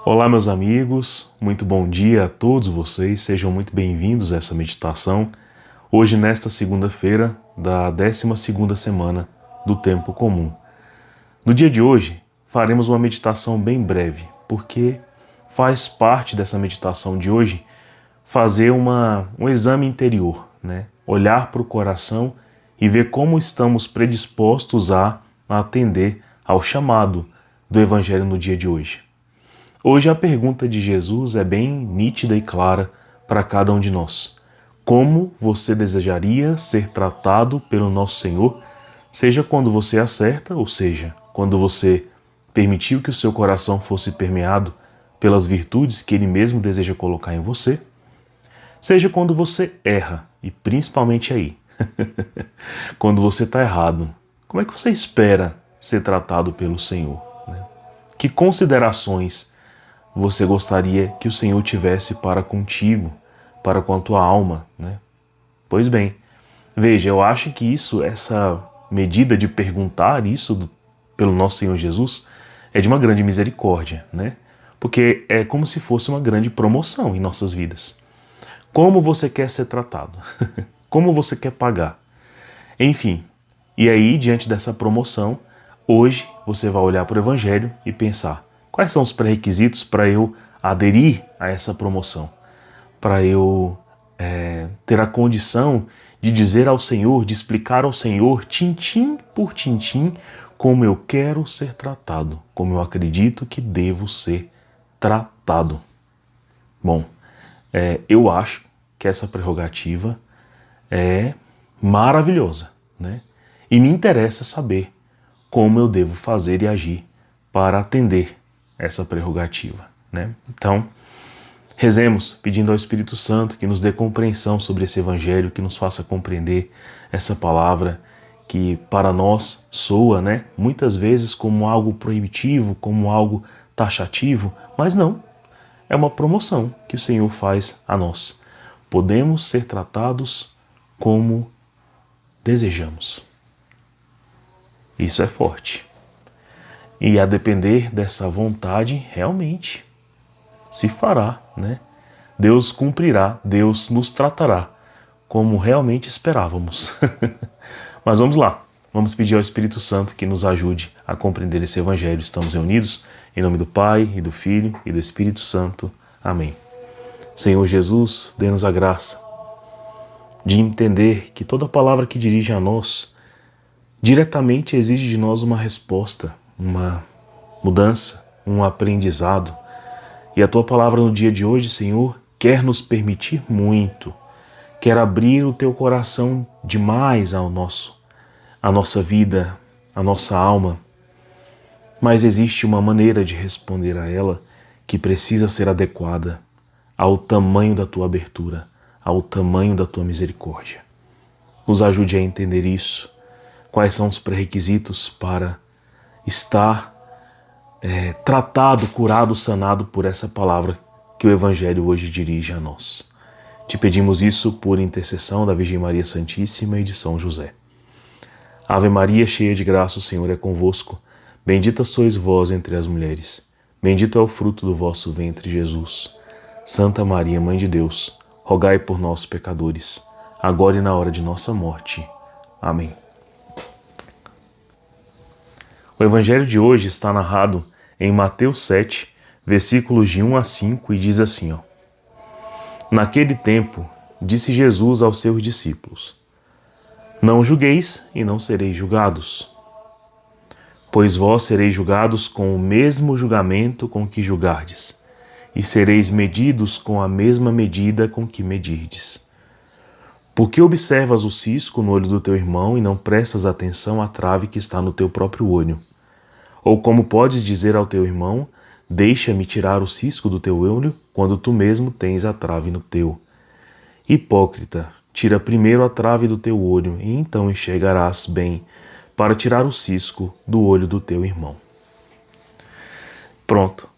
Olá, meus amigos, muito bom dia a todos vocês, sejam muito bem-vindos a essa meditação. Hoje, nesta segunda-feira da 12ª semana do Tempo Comum. No dia de hoje, faremos uma meditação bem breve, porque faz parte dessa meditação de hoje fazer um exame interior, né? Olhar para o coração e ver como estamos predispostos a atender ao chamado do Evangelho no dia de hoje. Hoje a pergunta de Jesus é bem nítida e clara para cada um de nós. Como você desejaria ser tratado pelo nosso Senhor, seja quando você acerta, ou seja, quando você permitiu que o seu coração fosse permeado pelas virtudes que Ele mesmo deseja colocar em você, seja quando você erra, e principalmente aí, quando você está errado, como é que você espera ser tratado pelo Senhor? Que considerações você gostaria que o Senhor tivesse para contigo, para com a tua alma, né? Pois bem, veja, eu acho que essa medida de perguntar isso pelo nosso Senhor Jesus é de uma grande misericórdia, né? Porque é como se fosse uma grande promoção em nossas vidas. Como você quer ser tratado? Como você quer pagar? Enfim, e aí, diante dessa promoção, hoje você vai olhar para o Evangelho e pensar: quais são os pré-requisitos para eu aderir a essa promoção? Para eu ter a condição de dizer ao Senhor, de explicar ao Senhor, tintim por tintim, como eu quero ser tratado, como eu acredito que devo ser tratado. Bom, eu acho que essa prerrogativa é maravilhosa, né? E me interessa saber como eu devo fazer e agir para atender essa prerrogativa, né? Então, rezemos pedindo ao Espírito Santo que nos dê compreensão sobre esse Evangelho, que nos faça compreender essa palavra que para nós soa, né, muitas vezes como algo proibitivo, como algo taxativo, mas não, é uma promoção que o Senhor faz a nós. Podemos ser tratados como desejamos. Isso é forte. E a depender dessa vontade, realmente se fará, né? Deus cumprirá, Deus nos tratará como realmente esperávamos. Mas vamos lá, vamos pedir ao Espírito Santo que nos ajude a compreender esse Evangelho. Estamos reunidos em nome do Pai, e do Filho, e do Espírito Santo. Amém. Senhor Jesus, dê-nos a graça de entender que toda palavra que dirige a nós diretamente exige de nós uma resposta, uma mudança, um aprendizado. E a Tua palavra no dia de hoje, Senhor, quer nos permitir muito, quer abrir o Teu coração demais à nossa vida, à nossa alma. Mas existe uma maneira de responder a ela que precisa ser adequada ao tamanho da Tua abertura, ao tamanho da Tua misericórdia. Nos ajude a entender isso. Quais são os pré-requisitos para estar tratado, curado, sanado por essa palavra que o Evangelho hoje dirige a nós. Te pedimos isso por intercessão da Virgem Maria Santíssima e de São José. Ave Maria, cheia de graça, o Senhor é convosco. Bendita sois vós entre as mulheres. Bendito é o fruto do vosso ventre, Jesus. Santa Maria, Mãe de Deus, rogai por nós, pecadores, agora e na hora de nossa morte. Amém. O Evangelho de hoje está narrado em Mateus 7, versículos de 1 a 5, e diz assim, Naquele tempo, disse Jesus aos seus discípulos, Não julgueis e não sereis julgados, pois vós sereis julgados com o mesmo julgamento com que julgardes, e sereis medidos com a mesma medida com que medirdes. Por que observas o cisco no olho do teu irmão e não prestas atenção à trave que está no teu próprio olho? Ou como podes dizer ao teu irmão, deixa-me tirar o cisco do teu olho, quando tu mesmo tens a trave no teu? Hipócrita, tira primeiro a trave do teu olho, e então enxergarás bem, para tirar o cisco do olho do teu irmão. Pronto.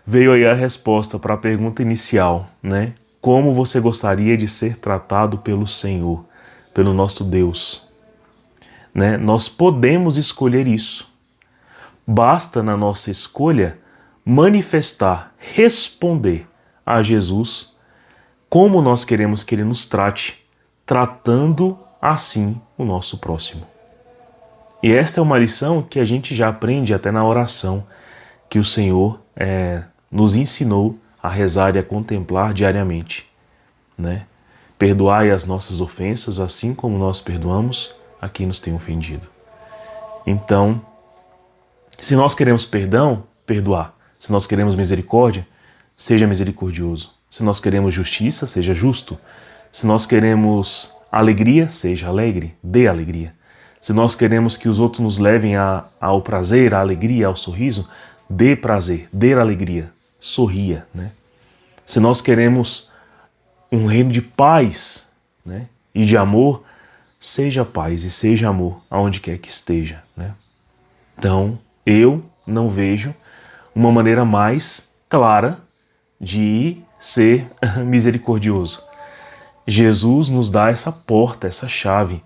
Veio aí a resposta para a pergunta inicial, né? Como você gostaria de ser tratado pelo Senhor, pelo nosso Deus? Né? Nós podemos escolher isso. Basta na nossa escolha manifestar, responder a Jesus como nós queremos que Ele nos trate, tratando assim o nosso próximo. E esta é uma lição que a gente já aprende até na oração que o Senhor nos ensinou a rezar e a contemplar diariamente, né? Perdoai as nossas ofensas, assim como nós perdoamos a quem nos tem ofendido. Então, se nós queremos perdão, perdoar. Se nós queremos misericórdia, seja misericordioso. Se nós queremos justiça, seja justo. Se nós queremos alegria, seja alegre, dê alegria. Se nós queremos que os outros nos levem ao prazer, à alegria, ao sorriso, dê prazer, dê alegria, sorria, né? Se nós queremos um reino de paz, né, e de amor, seja paz e seja amor aonde quer que esteja, né? Então, eu não vejo uma maneira mais clara de ser misericordioso. Jesus nos dá essa porta, essa chave,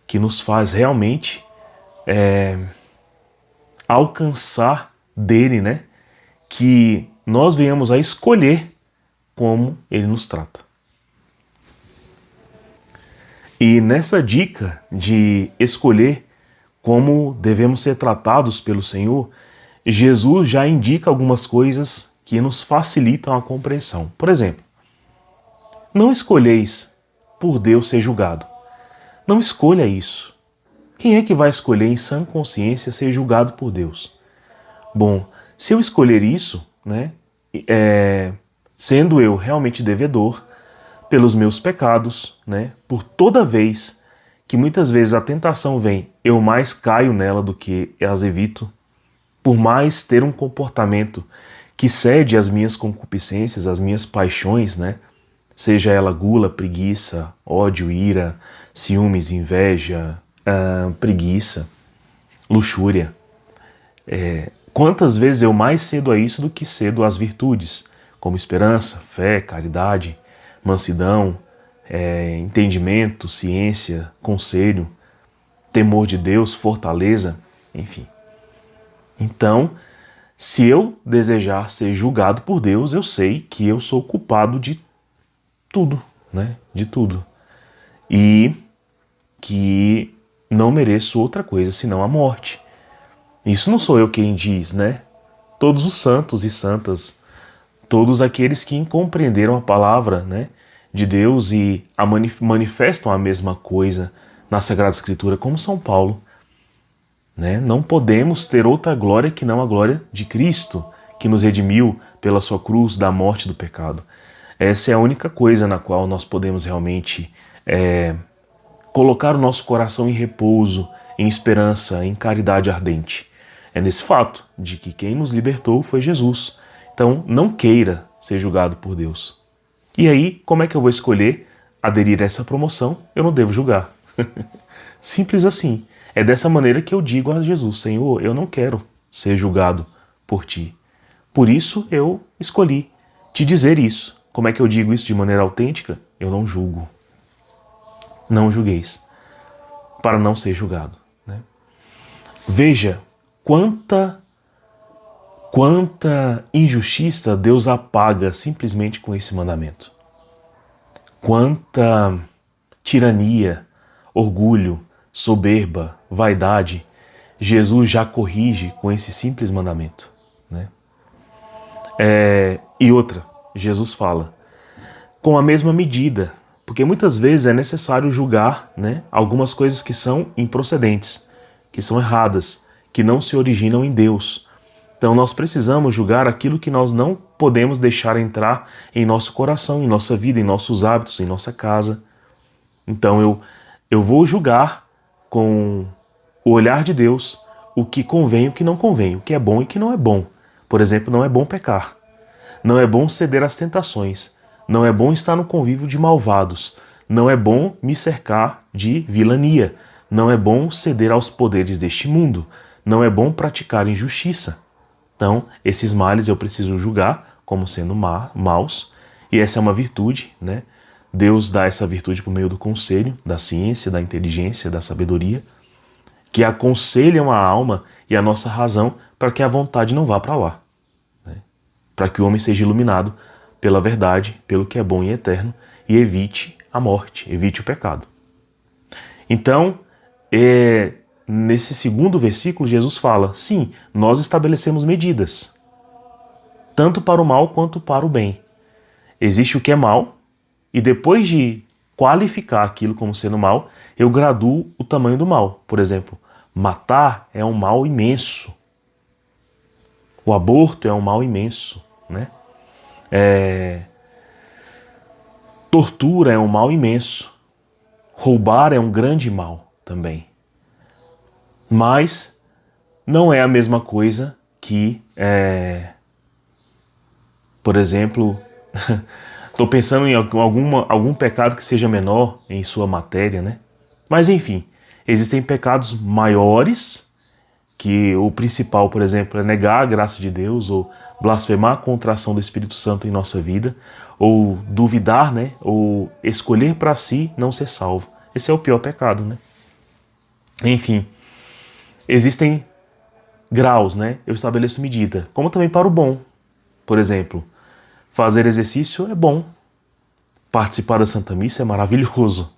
que nos faz realmente alcançar dele, né? Que nós venhamos a escolher como ele nos trata. E nessa dica de escolher como devemos ser tratados pelo Senhor, Jesus já indica algumas coisas que nos facilitam a compreensão. Por exemplo, não escolheis por Deus ser julgado. Não escolha isso. Quem é que vai escolher em sã consciência ser julgado por Deus? Bom, se eu escolher isso, né, sendo eu realmente devedor pelos meus pecados, né, por toda vez que muitas vezes a tentação vem, eu mais caio nela do que as evito, por mais ter um comportamento que cede às minhas concupiscências, às minhas paixões, né, seja ela gula, preguiça, ódio, ira, ciúmes, inveja, preguiça, luxúria. Quantas vezes eu mais cedo a isso do que cedo às virtudes, como esperança, fé, caridade, mansidão, entendimento, ciência, conselho, temor de Deus, fortaleza, enfim. Então, se eu desejar ser julgado por Deus, eu sei que eu sou culpado de tudo, né? De tudo. E que não mereço outra coisa senão a morte. Isso não sou eu quem diz, né? Todos os santos e santas, todos aqueles que compreenderam a palavra, né, de Deus e manifestam a mesma coisa na Sagrada Escritura, como São Paulo, né? Não podemos ter outra glória que não a glória de Cristo, que nos redimiu pela sua cruz da morte do pecado. Essa é a única coisa na qual nós podemos realmente colocar o nosso coração em repouso, em esperança, em caridade ardente. É nesse fato de que quem nos libertou foi Jesus. Então, não queira ser julgado por Deus. E aí, como é que eu vou escolher aderir a essa promoção? Eu não devo julgar. Simples assim. É dessa maneira que eu digo a Jesus: Senhor, eu não quero ser julgado por Ti. Por isso eu escolhi te dizer isso. Como é que eu digo isso de maneira autêntica? Eu não julgo. Não julgueis, para não ser julgado, né? Veja quanta injustiça Deus apaga simplesmente com esse mandamento. Quanta tirania, orgulho, soberba, vaidade, Jesus já corrige com esse simples mandamento, né? E outra, Jesus fala, com a mesma medida, porque muitas vezes é necessário julgar, né, algumas coisas que são improcedentes, que são erradas, que não se originam em Deus. Então nós precisamos julgar aquilo que nós não podemos deixar entrar em nosso coração, em nossa vida, em nossos hábitos, em nossa casa. Então eu vou julgar com o olhar de Deus o que convém e o que não convém, o que é bom e o que não é bom. Por exemplo, não é bom pecar, não é bom ceder às tentações, não é bom estar no convívio de malvados, não é bom me cercar de vilania, não é bom ceder aos poderes deste mundo, não é bom praticar injustiça. Então, esses males eu preciso julgar como sendo maus, e essa é uma virtude, né? Deus dá essa virtude por meio do conselho, da ciência, da inteligência, da sabedoria, que aconselham a alma e a nossa razão para que a vontade não vá para lá, né? para que o homem seja iluminado pela verdade, pelo que é bom e eterno, e evite a morte, evite o pecado. Então, nesse segundo versículo, Jesus fala, sim, nós estabelecemos medidas, tanto para o mal quanto para o bem. Existe o que é mal, e depois de qualificar aquilo como sendo mal, eu graduo o tamanho do mal. Por exemplo, matar é um mal imenso. O aborto é um mal imenso, né? Tortura é um mal imenso. Roubar é um grande mal também. Mas não é a mesma coisa que, por exemplo, estou pensando em algum pecado que seja menor em sua matéria, né? Mas enfim, existem pecados maiores, que o principal, por exemplo, é negar a graça de Deus, ou blasfemar contra a ação do Espírito Santo em nossa vida, ou duvidar, né? Ou escolher para si não ser salvo. Esse é o pior pecado, né? Enfim, existem graus, né? Eu estabeleço medida, como também para o bom. Por exemplo, fazer exercício é bom. Participar da Santa Missa é maravilhoso.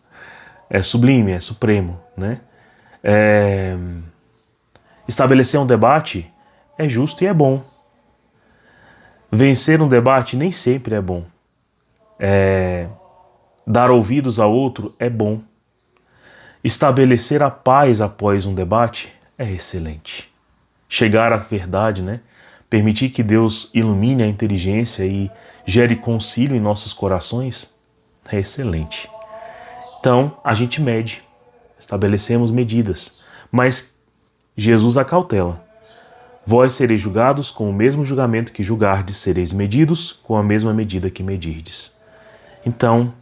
É sublime, é supremo, né? Estabelecer um debate é justo e é bom. Vencer um debate nem sempre é bom. Dar ouvidos a outro é bom. Estabelecer a paz após um debate é excelente. Chegar à verdade, né? Permitir que Deus ilumine a inteligência e gere concílio em nossos corações é excelente. Então, a gente mede, estabelecemos medidas, mas Jesus acautela. Vós sereis julgados com o mesmo julgamento que julgardes, sereis medidos com a mesma medida que medirdes. Então,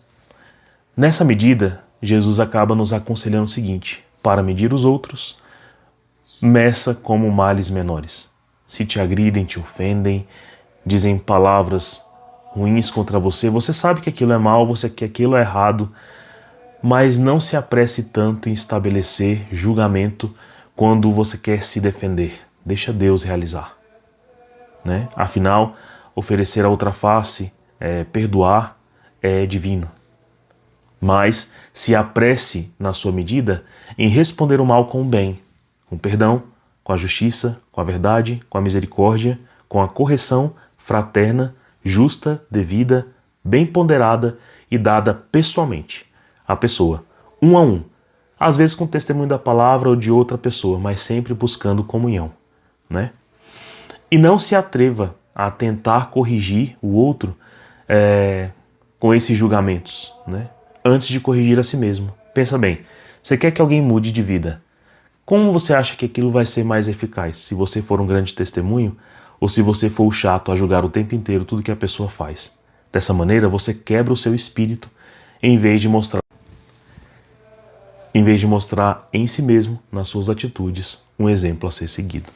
nessa medida, Jesus acaba nos aconselhando o seguinte: para medir os outros, meça como males menores. Se te agridem, te ofendem, dizem palavras ruins contra você, você sabe que aquilo é mal, você que aquilo é errado, mas não se apresse tanto em estabelecer julgamento quando você quer se defender. Deixa Deus realizar, né? Afinal, oferecer a outra face, perdoar, é divino. Mas se apresse na sua medida em responder o mal com o bem, com perdão, com a justiça, com a verdade, com a misericórdia, com a correção fraterna, justa, devida, bem ponderada e dada pessoalmente à pessoa, um a um, às vezes com testemunho da palavra ou de outra pessoa, mas sempre buscando comunhão, né? E não se atreva a tentar corrigir o outro com esses julgamentos, né? Antes de corrigir a si mesmo. Pensa bem, você quer que alguém mude de vida? Como você acha que aquilo vai ser mais eficaz? Se você for um grande testemunho ou se você for o chato a julgar o tempo inteiro tudo que a pessoa faz? Dessa maneira, você quebra o seu espírito em vez de mostrar em si mesmo, nas suas atitudes, um exemplo a ser seguido.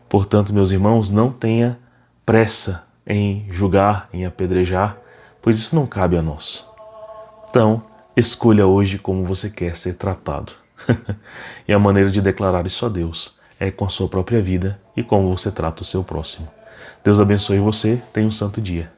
Portanto, meus irmãos, não tenha pressa em julgar, em apedrejar, pois isso não cabe a nós. Então, escolha hoje como você quer ser tratado. E a maneira de declarar isso a Deus é com a sua própria vida e como você trata o seu próximo. Deus abençoe você, tenha um santo dia.